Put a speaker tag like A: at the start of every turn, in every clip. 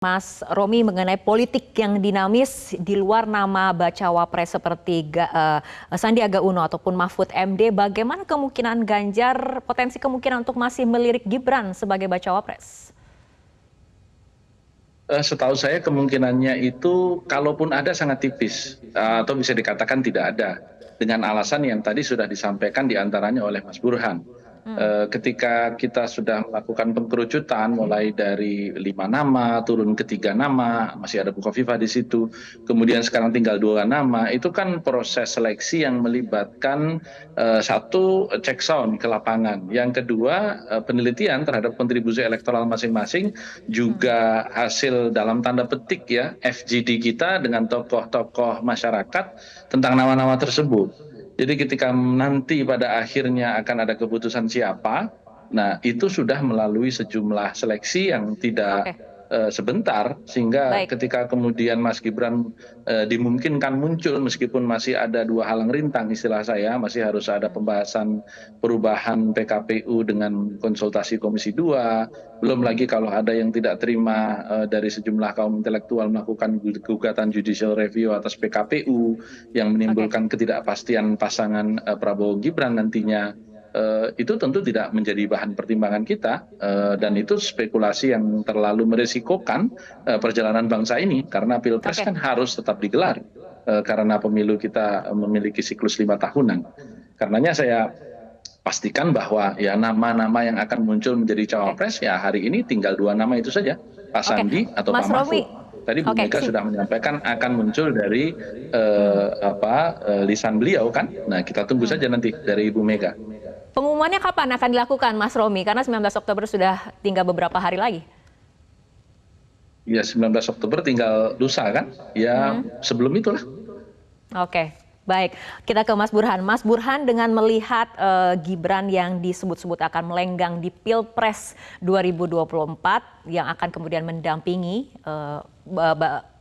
A: Mas Romi mengenai politik yang dinamis di luar nama bacawa pres seperti Sandiaga Uno ataupun Mahfud MD, bagaimana kemungkinan Ganjar potensi kemungkinan untuk masih melirik Gibran sebagai bacawa pres?
B: Setahu saya kemungkinannya itu kalaupun ada sangat tipis atau bisa dikatakan tidak ada dengan alasan yang tadi sudah disampaikan diantaranya oleh Mas Burhan. Ketika kita sudah melakukan pengkerucutan mulai dari 5 nama turun ke 3 nama, masih ada Bukoviva di situ, kemudian sekarang tinggal 2 nama, itu kan proses seleksi yang melibatkan satu cek sound ke lapangan, yang kedua penelitian terhadap kontribusi elektoral masing-masing, juga hasil dalam tanda petik ya FGD kita dengan tokoh-tokoh masyarakat tentang nama-nama tersebut. Jadi ketika nanti pada akhirnya akan ada keputusan siapa, nah itu sudah melalui sejumlah seleksi yang tidak
A: Oke,
B: sebentar, sehingga
A: baik.
B: ketika kemudian Mas Gibran dimungkinkan muncul meskipun masih ada 2 halang rintang istilah saya, masih harus ada pembahasan perubahan PKPU dengan konsultasi Komisi 2, belum lagi kalau ada yang tidak terima dari sejumlah kaum intelektual melakukan gugatan judicial review atas PKPU yang
A: Oke,
B: menimbulkan ketidakpastian pasangan Prabowo Gibran nantinya. Itu tentu tidak menjadi bahan pertimbangan kita, dan itu spekulasi yang terlalu meresikokan perjalanan bangsa ini, karena pilpres
A: oke,
B: kan harus tetap digelar karena pemilu kita memiliki siklus 5 tahunan. Karenanya saya pastikan bahwa ya nama-nama yang akan muncul menjadi
A: oke,
B: cawapres ya hari ini tinggal 2 nama itu saja, Pak
A: oke.
B: Sandi atau Pak
A: Mas
B: Mahfud.
A: Romi,
B: Tadi Bu
A: oke,
B: Mega sudah menyampaikan akan muncul dari lisan beliau kan. Nah kita tunggu saja nanti dari Ibu Mega.
A: Pengumumannya kapan akan dilakukan, Mas Romi? Karena 19 Oktober sudah tinggal beberapa hari lagi.
B: Ya 19 Oktober tinggal lusa kan? Ya sebelum itulah.
A: Oke, baik. Kita ke Mas Burhan. Mas Burhan, dengan melihat Gibran yang disebut-sebut akan melenggang di Pilpres 2024 yang akan kemudian mendampingi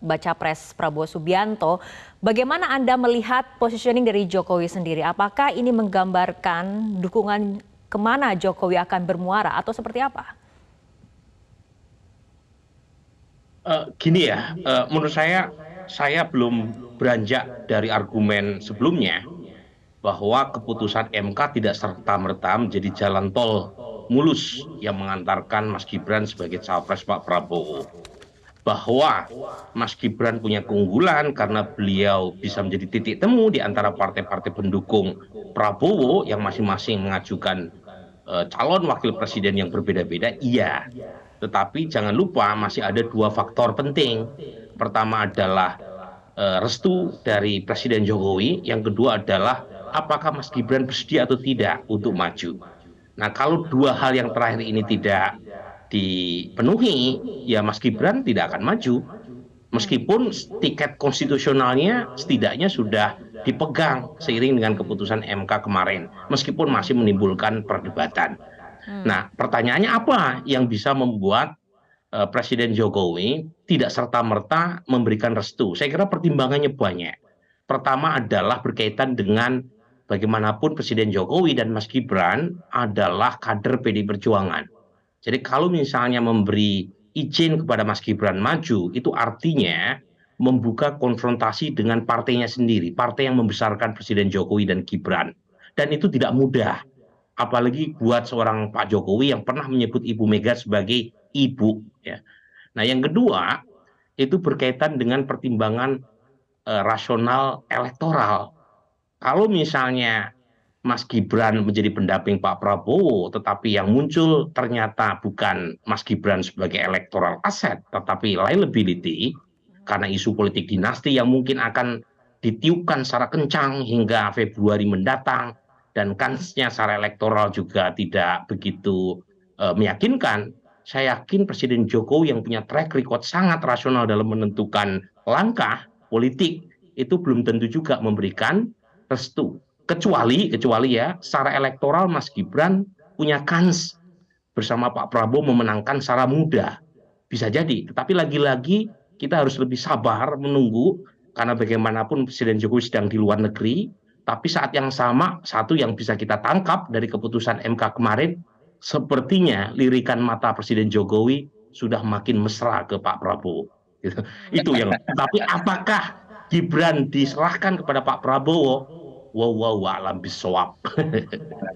A: baca pres Prabowo Subianto, bagaimana Anda melihat positioning dari Jokowi sendiri? Apakah ini menggambarkan dukungan kemana Jokowi akan bermuara atau seperti apa?
C: Gini ya, menurut saya belum beranjak dari argumen sebelumnya bahwa keputusan MK tidak serta-merta menjadi jalan tol mulus yang mengantarkan Mas Gibran sebagai cawapres Pak Prabowo. Bahwa Mas Gibran punya keunggulan karena beliau bisa menjadi titik temu di antara partai-partai pendukung Prabowo yang masing-masing mengajukan calon wakil presiden yang berbeda-beda, iya. Tetapi jangan lupa masih ada 2 faktor penting. Pertama adalah restu dari Presiden Jokowi, yang kedua adalah apakah Mas Gibran bersedia atau tidak untuk maju. Nah, kalau 2 hal yang terakhir ini tidak dipenuhi, ya Mas Gibran tidak akan maju. Meskipun tiket konstitusionalnya setidaknya sudah dipegang seiring dengan keputusan MK kemarin, meskipun masih menimbulkan perdebatan. Nah, pertanyaannya apa yang bisa membuat Presiden Jokowi tidak serta-merta memberikan restu? Saya kira pertimbangannya banyak. Pertama adalah berkaitan dengan bagaimanapun Presiden Jokowi dan Mas Gibran adalah kader PDI Perjuangan. Jadi kalau misalnya memberi izin kepada Mas Gibran maju, itu artinya membuka konfrontasi dengan partainya sendiri, partai yang membesarkan Presiden Jokowi dan Gibran. Dan itu tidak mudah, apalagi buat seorang Pak Jokowi yang pernah menyebut Ibu Mega sebagai ibu. Ya. Nah, yang kedua itu berkaitan dengan pertimbangan rasional elektoral. Kalau misalnya Mas Gibran menjadi pendamping Pak Prabowo, tetapi yang muncul ternyata bukan Mas Gibran sebagai electoral asset, tetapi liability, karena isu politik dinasti yang mungkin akan ditiupkan secara kencang hingga Februari mendatang, dan kansnya secara elektoral juga tidak begitu meyakinkan. Saya yakin Presiden Jokowi yang punya track record sangat rasional dalam menentukan langkah politik itu belum tentu juga memberikan restu. Kecuali ya secara elektoral Mas Gibran punya kans bersama Pak Prabowo memenangkan secara mudah. Bisa jadi, tetapi lagi-lagi kita harus lebih sabar menunggu, karena bagaimanapun Presiden Jokowi sedang di luar negeri. Tapi saat yang sama, satu yang bisa kita tangkap dari keputusan MK kemarin, sepertinya lirikan mata Presiden Jokowi sudah makin mesra ke Pak Prabowo. Gitu. Itu yang. Tapi apakah Gibran diserahkan kepada Pak Prabowo? Wow, alam bisawab.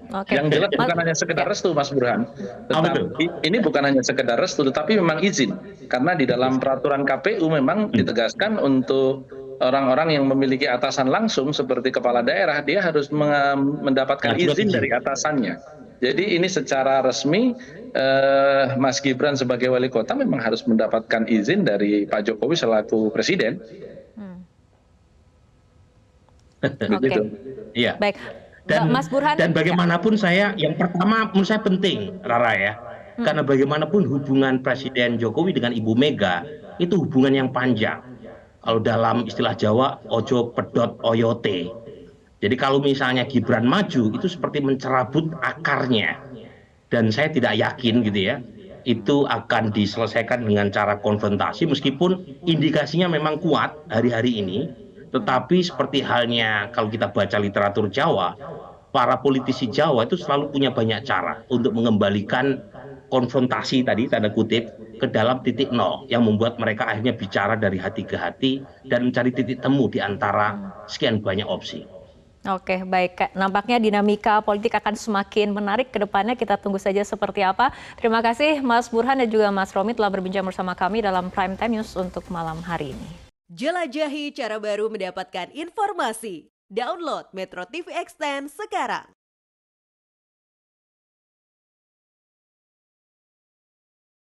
A: Oke.
B: Yang jelas bukan hanya sekedar restu, Mas Burhan. Tetapi ini bukan hanya sekedar restu, tetapi memang izin. Karena di dalam peraturan KPU memang ditegaskan untuk orang-orang yang memiliki atasan langsung seperti kepala daerah, dia harus mendapatkan izin dari atasannya. Jadi ini secara resmi Mas Gibran sebagai wali kota memang harus mendapatkan izin dari Pak Jokowi selaku presiden.
A: Oke.
C: Iya.
A: Baik. Mas Burhan.
C: Dan bagaimanapun yang pertama menurut saya penting, Rara ya. Karena bagaimanapun hubungan Presiden Jokowi dengan Ibu Mega itu hubungan yang panjang. Kalau dalam istilah Jawa, ojo pedot oyote. Jadi kalau misalnya Gibran maju, itu seperti mencerabut akarnya. Dan saya tidak yakin gitu ya, itu akan diselesaikan dengan cara konfrontasi, meskipun indikasinya memang kuat hari-hari ini. Tetapi seperti halnya kalau kita baca literatur Jawa, para politisi Jawa itu selalu punya banyak cara untuk mengembalikan konfrontasi tadi, tanda kutip, ke dalam titik nol, yang membuat mereka akhirnya bicara dari hati ke hati dan mencari titik temu di antara sekian banyak opsi.
A: Oke, baik. Nampaknya dinamika politik akan semakin menarik ke depannya. Kita tunggu saja seperti apa. Terima kasih Mas Burhan dan juga Mas Romi telah berbincang bersama kami dalam Prime Time News untuk malam hari ini.
D: Jelajahi cara baru mendapatkan informasi. Download Metro TV Extend sekarang.